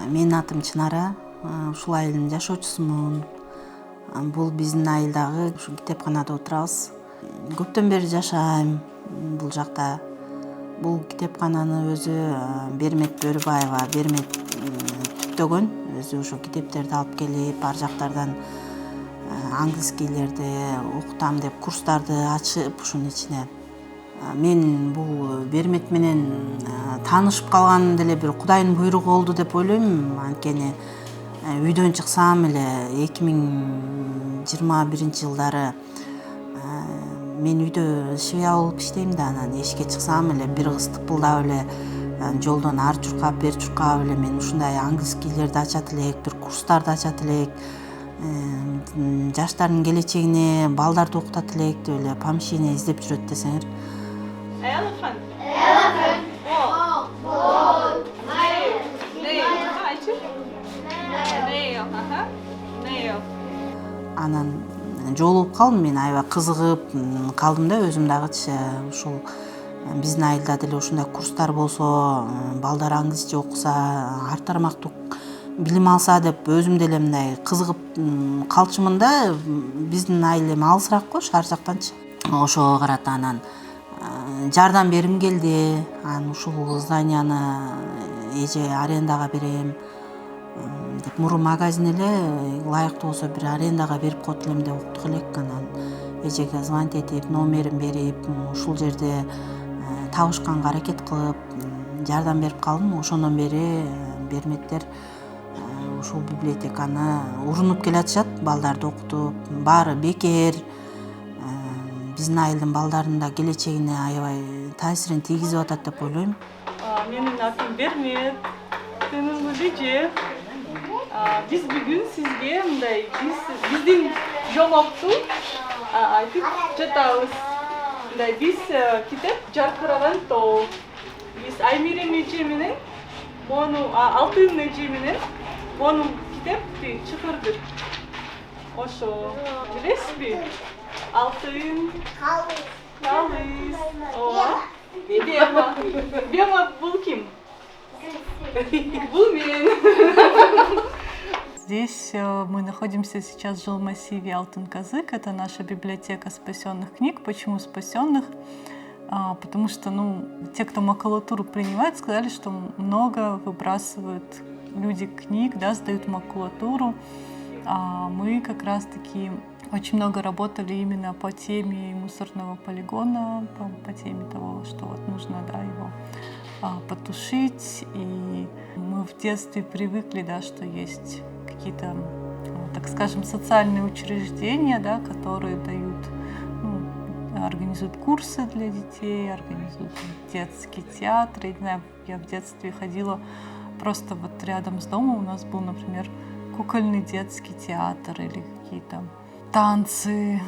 Менин атым Чынара, ушул айылдын жашоочусумун. Бул биздин айылдагы ушу китепканада отурабыз. Көптөн бери жашайм бул жакта. Бул китепкананы өзү Бермет Бөрүбаева, Бермет түптөгөн. Өзү ошо китептерди алып келип, ар жактардан английскийлерди окутам деп курстарды ачып ушунун ичине. Мен бул Бермет менен таанышып калганым деле бир Кудайдын буйругу болду деп ойлойм. Анткени үйдөн чыксам эле 2021-жылдары мен үйдө швея болуп иштейм да, анан эшикке чыксам эле бир кыз тыпылдап эле жолдон ар чуркап бер чуркап эле мен ушундай английскийлерди ачат элек, бир курстарды ачат элек, жаштардын келечегине балдарды окутат элек деп эле помещение издеп жүрөт десеңер. Elephant. Elephant. Ball. Nail. Nail. Nail. Анан жолугуп калдым, мен аябай кызыгып калдым да, өзүм дагычы ушул биздин айылда деле ушундай курстар болсо, балдар англисче окуса, ар тармактуу билим алса деп өзүм деле мындай кызыгып калчумун да. Биздин айыл эми алысыраак го, шаар жактанчы. Ошого карата анан жардам бергим келди. Анан ушул зданияны эже арендага берем деп, мурун магазин эле, ылайыктуу болсо бир арендага берип коет элем деп уктук элек. Анан эжеге звонить этип, номерин берип, ушул жерде табышканга аракет кылып жардам берип калдым. Ошондон бери Берметтер ушул библиотеканы урунуп келатышат, балдарды окутуп. Баары бекер. Биздин айылдын балдарынын да келечегине аябай таасирин тийгизип атат деп ойлойм. Менин атым Бермет. Сенин эже. Биз бүгүн сизге мындай биздин жоңокту айтып жатабыз. Мындай биз китеп жаркыраган тоо. Биз Аймирем эже менен мону Алтын эже менен мону китепти чыгырдык. Ошо билесизби? Алтын Калыс. Ооба. Бема бул ким? Бул мен. Здесь мы находимся сейчас в жилмассиве Алтын-Казык. Это наша библиотека спасенных книг. Почему спасенных? Потому что те, кто макулатуру принимает, сказали, что много выбрасывают люди книг, да, сдают макулатуру. А мы как раз-таки очень много работали именно по теме мусорного полигона, по теме того, что вот нужно, да, его потушить. И мы в детстве привыкли, да, что есть какие-то, так скажем, социальные учреждения, да, которые дают, организуют курсы для детей, организуют детский театр. Я не знаю, я в детстве ходила просто вот рядом с домом, у нас был, например, кукольный детский театр или какие-то танцы,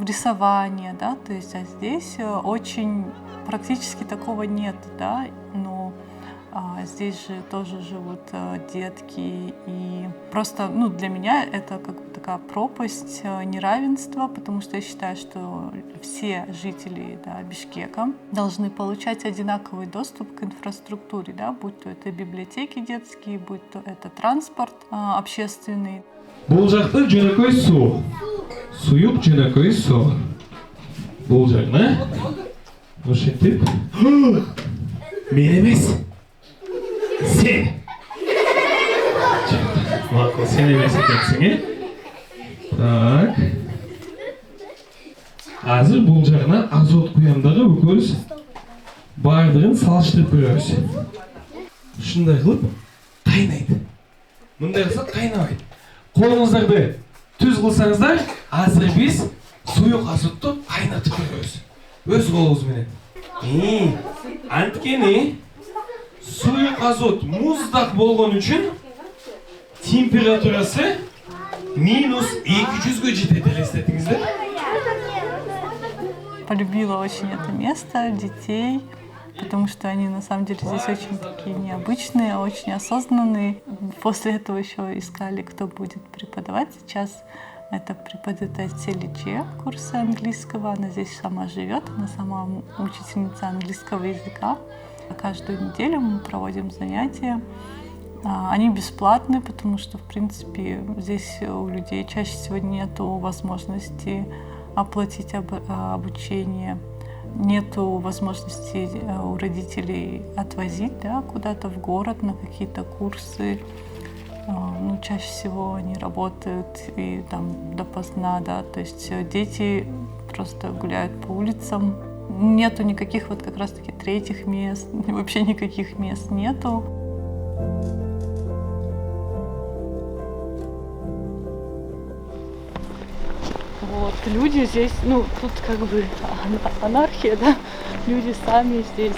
рисование, да, то есть, а здесь очень практически такого нет, да, но здесь же тоже живут детки, и просто, для меня это как бы такая пропасть неравенства, потому что я считаю, что все жители, да, Бишкека должны получать одинаковый доступ к инфраструктуре, да, будь то это библиотеки детские, будь то это транспорт общественный. Бул жакта жөнөкөй суу. Суюк жөнөкөй суу. Бул жагына ошентип. Мен эмес. Сен. Макул, сен эмес экенсиң, Так. Азыр бул жагына азот куям дагы экөөбүз баардыгын салыштырып көрөбүз. Ушундай кылып кайнайт. Мындай кылсак кайнабайт. Колуңуздарды түз кылсаңыздар, азыр биз суюк азотту кайнатып көрөбүз. Өз колуңуз менен. Анткени суюк азот муздак болгон үчүн температурасы -200-ге жетет, элестетиңиздер. Полюбила очень это место, детей, потому что они на самом деле здесь очень такие необычные, очень осознанные. После этого еще искали, кто будет преподавать. Сейчас это преподает Селиче, курсы английского. Она здесь сама живет, она сама учительница английского языка. Каждую неделю мы проводим занятия. Они бесплатные, потому что, в принципе, здесь у людей чаще всего нет возможности оплатить обучение, нет возможности у родителей отвозить, да, куда-то в город на какие-то курсы. Ну, чаще всего они работают и там допоздна, да, то есть дети просто гуляют по улицам. Нету никаких вот как раз-таки третьих мест, вообще никаких мест нету. Вот, люди здесь, ну, тут как бы анархия, да, люди сами здесь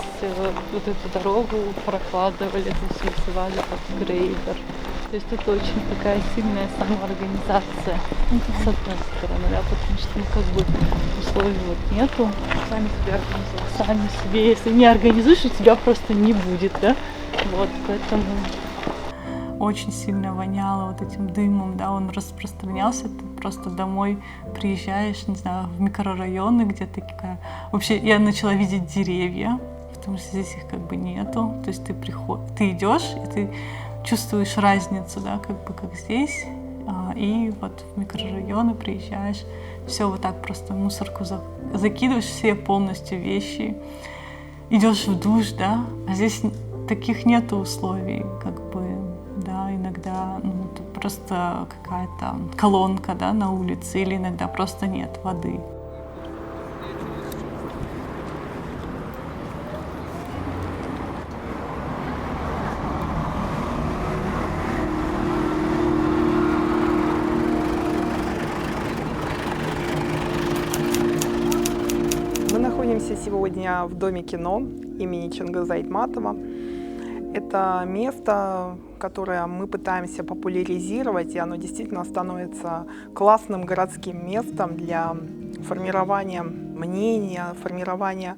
вот эту дорогу прокладывали, то есть вызывали под грейдер. То есть это очень такая сильная самоорганизация, с одной стороны, да, потому что, ну, как бы условий вот нету, сами себя организуют, сами себе, если не организуешь, у тебя просто не будет, да, вот, поэтому очень сильно воняло вот этим дымом, да, он распространялся, ты просто домой приезжаешь, не знаю, в микрорайоны, где такая... Вообще я начала видеть деревья, потому что здесь их как бы нету, то есть ты идешь, и ты чувствуешь разницу, да, как бы как здесь, и вот в микрорайоны приезжаешь, все вот так просто в мусорку закидываешь все полностью вещи, идешь в душ, да, а здесь таких нету условий, как бы, да, иногда ну, просто какая-то колонка, да, на улице, или иногда просто нет воды. Мы находимся сегодня в Доме кино имени Чингиза Айтматова. Это место, которое мы пытаемся популяризировать, и оно действительно становится классным городским местом для формирования мнения, формирования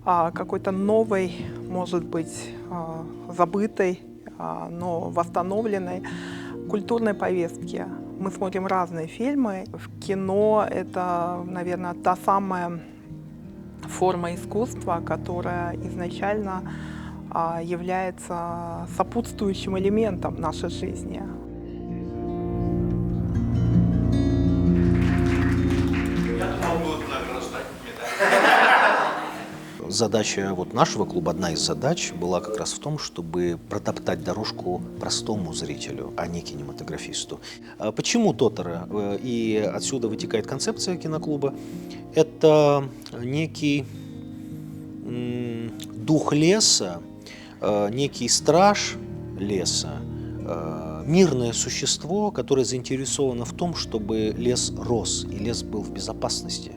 какой-то новой, может быть, забытой, но восстановленной культурной повестки. Мы смотрим разные фильмы. В кино это, наверное, та самая форма искусства, которая изначально является сопутствующим элементом нашей жизни. Задача вот нашего клуба, одна из задач была как раз в том, чтобы протоптать дорожку простому зрителю, а не кинематографисту. Почему Тоторо? И отсюда вытекает концепция киноклуба. Это некий дух леса, некий страж леса, мирное существо, которое заинтересовано в том, чтобы лес рос и лес был в безопасности.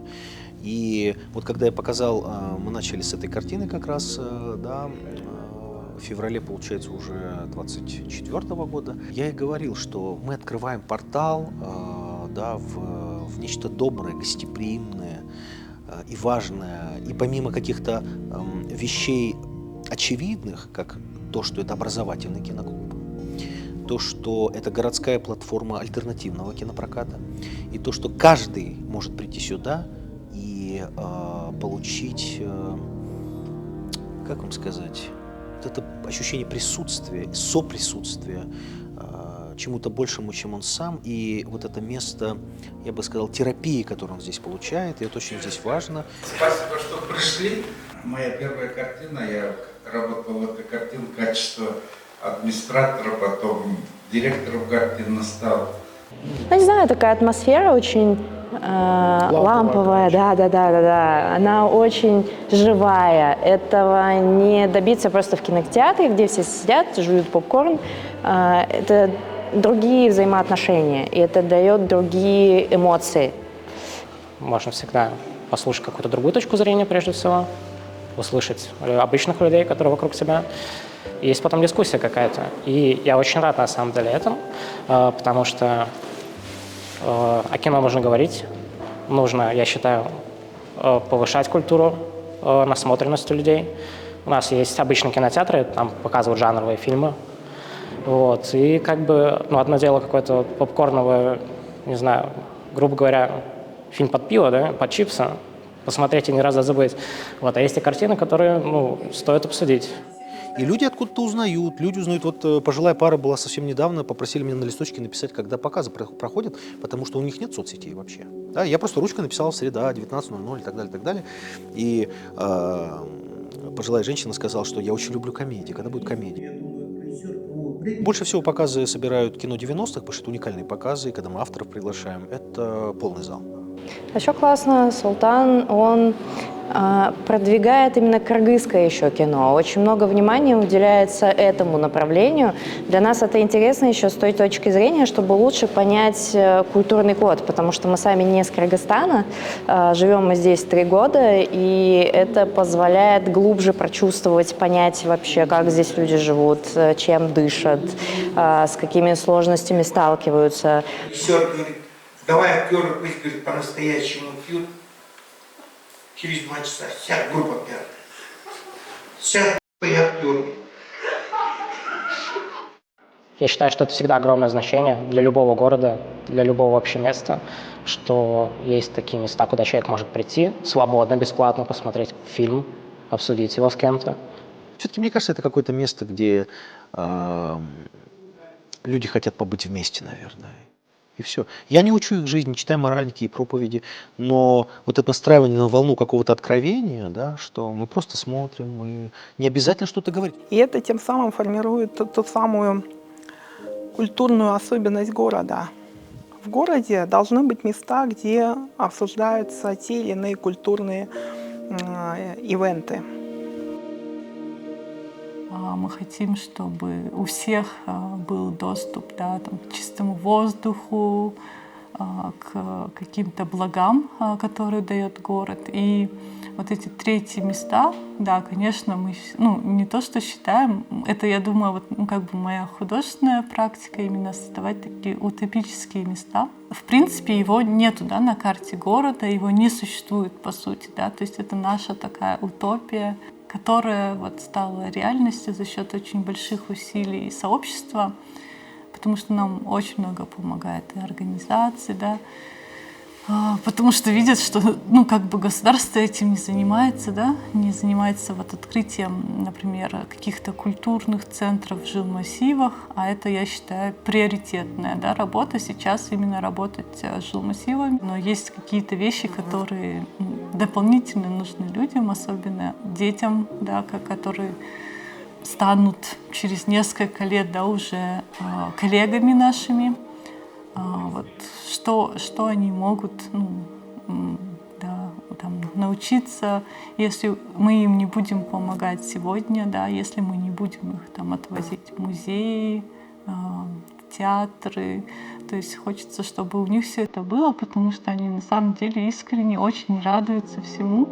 И вот когда я показал, мы начали с этой картины как раз, да, в феврале, получается, уже 24-го года, я и говорил, что мы открываем портал, да, в нечто доброе, гостеприимное и важное. И помимо каких-то вещей очевидных, как то, что это образовательный киноклуб, то, что это городская платформа альтернативного кинопроката, и то, что каждый может прийти сюда и получить, как вам сказать, вот это ощущение присутствия, соприсутствия чему-то большему, чем он сам, и вот это место, я бы сказал, терапии, которую он здесь получает, и это очень здесь важно. Спасибо, что пришли. Моя первая картина, я работал в этой картине в качестве администратора, потом директором картины стал. Ну, не знаю, такая атмосфера очень ламповая, да. Она очень живая. Этого не добиться просто в кинотеатре, где все сидят, жуют попкорн. Это другие взаимоотношения, и это дает другие эмоции. Можно всегда послушать какую-то другую точку зрения, прежде всего, услышать обычных людей, которые вокруг тебя. И есть потом дискуссия какая-то. И я очень рад, на самом деле, этому, потому что о кино нужно говорить, нужно, я считаю, повышать культуру насмотренности людей. У нас есть обычные кинотеатры, там показывают жанровые фильмы. Вот. И как бы, ну, одно дело какое-то попкорновое, не знаю, грубо говоря, фильм под пиво, да, под чипсы, посмотреть и ни разу забыть. Вот. А есть и картины, которые, ну, стоит обсудить. И люди откуда-то узнают, люди узнают. Вот пожилая пара была совсем недавно, попросили меня на листочке написать, когда показы проходят, потому что у них нет соцсетей вообще. Да, я просто ручкой написал среда, 19:00 и так далее, и так далее. И пожилая женщина сказала, что я очень люблю комедии, когда будет комедия. Больше всего показы собирают кино 90-х, потому что это уникальные показы, и когда мы авторов приглашаем, это полный зал. Еще классно, Султан, он продвигает именно кыргызское еще кино. Очень много внимания уделяется этому направлению. Для нас это интересно еще с той точки зрения, чтобы лучше понять культурный код, потому что мы сами не с Кыргызстана, живем мы здесь 3 года, и это позволяет глубже прочувствовать, понять вообще, как здесь люди живут, чем дышат, с какими сложностями сталкиваются. Режиссер говорит, давай актеры пусть, говорит, по-настоящему пьют. Через 2 часа вся группа пьет. Вся и актеры. Я считаю, что это всегда огромное значение для любого города, для любого вообще места, что есть такие места, куда человек может прийти свободно, бесплатно посмотреть фильм, обсудить его с кем-то. Все-таки, мне кажется, это какое-то место, где люди хотят побыть вместе, наверное. И все. Я не учу их жизни, не читаю моральники и проповеди, но вот это настраивание на волну какого-то откровения, да, что мы просто смотрим, мы не обязательно что-то говорить. И это тем самым формирует ту самую культурную особенность города. В городе должны быть места, где обсуждаются те или иные культурные ивенты. Мы хотим, чтобы у всех был доступ, да, там, к чистому воздуху, к каким-то благам, которые дает город. И вот эти третьи места, да, конечно, мы, не то что считаем, это, я думаю, вот, как бы моя художественная практика именно создавать такие утопические места. В принципе, его нету, да, на карте города, его не существует, по сути, да, то есть это наша такая утопия, которая вот стала реальностью за счет очень больших усилий сообщества, потому что нам очень много помогает и организации, да, потому что видят, что, как бы государство этим не занимается, да, не занимается вот открытием, например, каких-то культурных центров в жилмассивах, а это, я считаю, приоритетная, да, работа сейчас именно работать с жилмассивами, но есть какие-то вещи, которые дополнительно нужны людям, особенно детям, да, которые станут через несколько лет, да, уже коллегами нашими. Вот, что они могут научиться, если мы им не будем помогать сегодня, да, если мы не будем их там отвозить в музеи, в театры. То есть хочется, чтобы у них все это было, потому что они на самом деле искренне очень радуются всему.